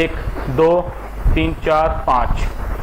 1 2 3 4 5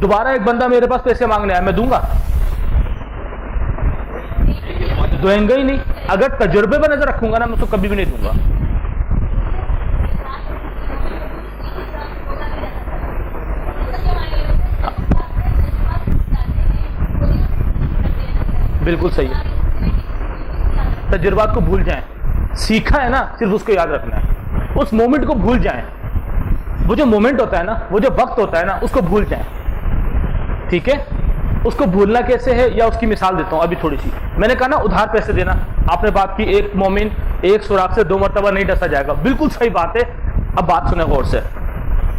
दोबारा एक बंदा मेरे पास पैसे मांगने आया, मैं दूंगा? दूंगा ही नहीं। अगर तजुर्बे पर नजर रखूंगा ना, मैं उसको कभी भी नहीं दूंगा। बिल्कुल सही है, तजुर्बात को भूल जाएं। सीखा है ना, सिर्फ उसको याद रखना है, उस मोमेंट को भूल जाएं। वो जो मोमेंट होता है ना, वो जो वक्त होता है ना, उसको भूल जाएं, ठीक है? उसको भूलना कैसे है, या उसकी मिसाल देता हूं अभी थोड़ी सी। मैंने कहा ना उधार पैसे देना, आपने बात की एक मोमिन एक सुराख से 2 मरतबा नहीं डसा जाएगा, बिल्कुल सही बात है। अब बात सुने गौर से,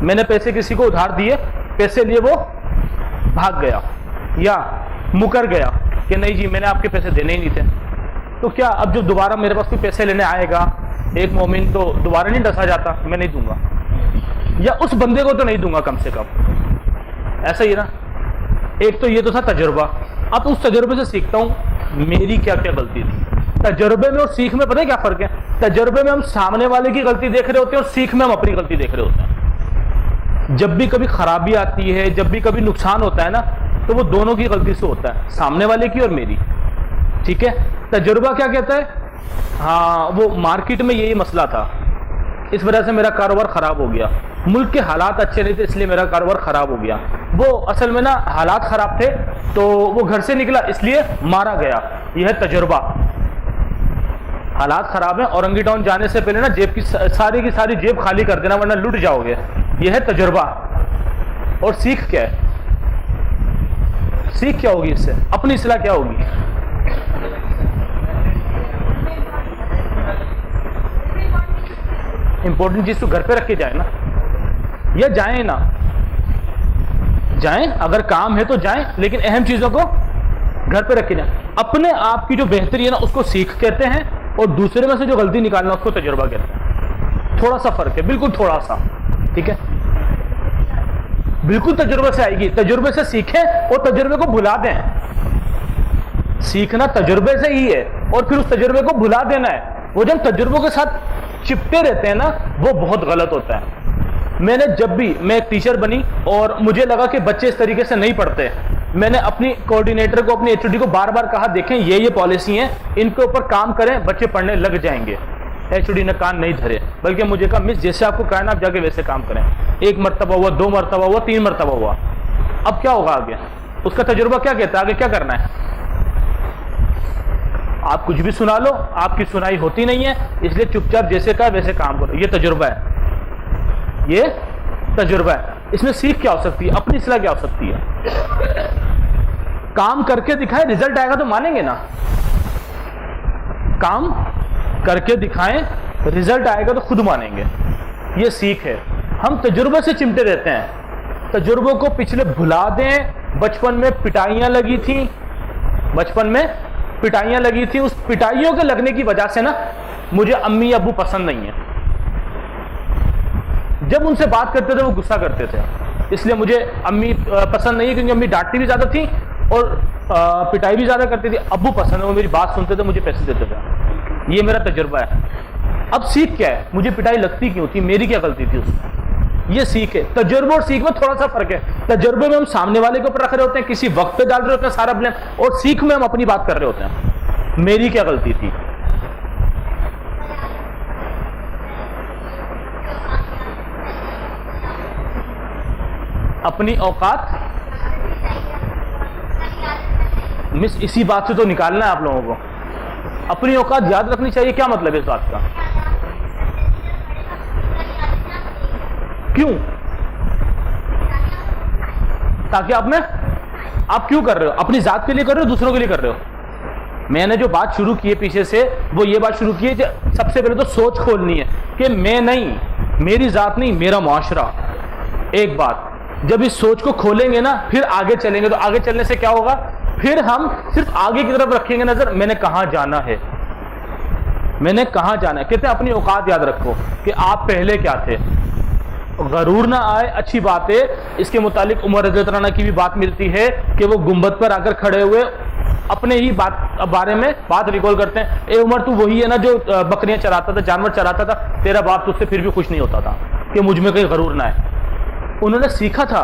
मैंने पैसे किसी को उधार दिए, पैसे लिए, वो भाग गया या मुकर गया कि नहीं जी मैंने आपके पैसे देने ही नहीं थे, तो क्या अब जब दोबारा मेरे पास कोई पैसे लेने आएगा एक मोमिन, तो दोबारा नहीं डसा जाता? मैं नहीं दूंगा, या उस बंदे को तो नहीं दूंगा कम से कम। ऐसा ही ना, एक तो ये तो था तजुर्बा। अब उस तजुर्बे से सीखता हूं मेरी क्या क्या गलती थी। तजुर्बे में और सीख में पता है क्या फर्क है? तजुर्बे में हम सामने वाले की गलती देख रहे होते हैं और सीख में हम अपनी गलती देख रहे होते हैं। जब भी कभी खराबी आती है, जब भी कभी नुकसान होता है ना, तो वो दोनों की गलती से होता है, सामने वाले की और मेरी, ठीक है? तजुर्बा क्या कहता है? हाँ, वो मार्केट में यही मसला था, इस वजह से मेरा कारोबार खराब हो गया, मुल्क के हालात अच्छे नहीं थे इसलिए मेरा कारोबार खराब हो गया। वो असल में ना हालात खराब थे तो वो घर से निकला इसलिए मारा गया, यह है तजुर्बा। हालात खराब है, औरंगी टाउन जाने से पहले ना जेब की सारी जेब खाली कर देना वरना लुट जाओगे, यह है तजुर्बा। और सीख क्या है? सीख क्या होगी इससे? अपनी इस्लाह क्या होगी? इंपॉर्टेंट चीज तो घर पे रख के जाए ना, या जाएं ना जाएं, अगर काम है तो जाएं, लेकिन अहम चीजों को घर पे रख के जाएं। अपने आप की जो बेहतरी है ना उसको सीख कहते हैं, और दूसरे में से जो गलती निकालना उसको तजुर्बा कहते हैं। थोड़ा सा फर्क है, बिल्कुल थोड़ा सा, ठीक है? बिल्कुल तजुर्बे से आएगी, तजुर्बे से सीखें और तजुर्बे को भुला दें। सीखना तजुर्बे से ही है और फिर उस तजुर्बे को भुला देना है। वो जब तजुर्बों के साथ चिपटे रहते हैं ना, वो बहुत गलत होता है। मैंने जब भी, मैं एक टीचर बनी और मुझे लगा कि बच्चे इस तरीके से नहीं पढ़ते, मैंने अपनी कोऑर्डिनेटर को, अपनी एचओडी को बार बार कहा देखें ये पॉलिसी है, इनके ऊपर काम करें, बच्चे पढ़ने लग जाएंगे। एचओडी ने कान नहीं धरे, बल्कि मुझे कहा मिस जैसे आपको कहा ना आप जाके वैसे काम करें। 1 मरतबा हुआ, 2 मरतबा हुआ, 3 मरतबा हुआ। अब क्या होगा आगे? उसका तजुर्बा क्या कहता है आगे क्या करना है? आप कुछ भी सुना लो, आपकी सुनाई होती नहीं है, इसलिए चुपचाप जैसे कहा वैसे काम करो। ये तजुर्बा है, ये तजुर्बा है। इसमें सीख क्या हो सकती है? अपनी इस्लाह क्या हो सकती है? काम करके दिखाएं, रिजल्ट आएगा तो मानेंगे ना। काम करके दिखाएं, रिजल्ट आएगा तो खुद मानेंगे, ये सीख है। हम तजुर्बे से चिमटे रहते हैं, तजुर्बों को पिछले भुला दें। बचपन में पिटाइयां लगी थी, बचपन में पिटाइयां लगी थी, उस पिटाइयों के लगने की वजह से ना मुझे अम्मी अब्बू पसंद नहीं है। जब उनसे बात करते थे वो गुस्सा करते थे, इसलिए मुझे अम्मी पसंद नहीं है, क्योंकि अम्मी डांटती भी ज्यादा थी और पिटाई भी ज्यादा करती थी। अब्बू पसंद है, वो मेरी बात सुनते थे, मुझे पैसे देते थे। ये मेरा तजुर्बा है। अब सीख क्या है? मुझे पिटाई लगती क्यों थी, मेरी क्या गलती थी उसमें, ये सीख है। तजुर्बे और सीख में थोड़ा सा फर्क है। तजुर्बे में हम सामने वाले के ऊपर रख रहे होते हैं, किसी वक्त पे डाल रहे होते हैं सारा ब्लेम, और सीख में हम अपनी बात कर रहे होते हैं, मेरी क्या गलती थी। अपनी औकात मिस, इसी बात से तो निकालना है आप लोगों को। अपनी औकात याद रखनी चाहिए, क्या मतलब है इस बात का? क्यों? ताकि आप क्यों कर रहे हो? अपनी जात के लिए कर रहे हो, दूसरों के लिए कर रहे हो? मैंने जो बात शुरू की है पीछे से, वो ये बात शुरू की है कि सबसे पहले तो सोच खोलनी है कि मैं नहीं, मेरी जात नहीं, मेरा मुआशरा। एक बात, जब इस सोच को खोलेंगे ना फिर आगे चलेंगे, तो आगे चलने से क्या होगा? फिर हम सिर्फ आगे की तरफ रखेंगे नजर, मैंने कहां जाना है, मैंने कहां जाना है। कहते हैं अपनी औकात याद रखो कि आप पहले क्या थे। गरूर ना आए, अच्छी बात है। इसके मुतालिक उमर रज़ियल्लाहु अन्हु की भी बात मिलती है कि वो गुंबद पर आकर खड़े हुए अपने ही बारे में बात रिकॉल करते हैं, ए उमर तू वही है ना जो बकरियां चराता था, जानवर चराता था, तेरा बाप तुझसे फिर भी खुश नहीं होता था, कि मुझ में कहीं गरूर ना है। उन्होंने सीखा था,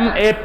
MAP،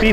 P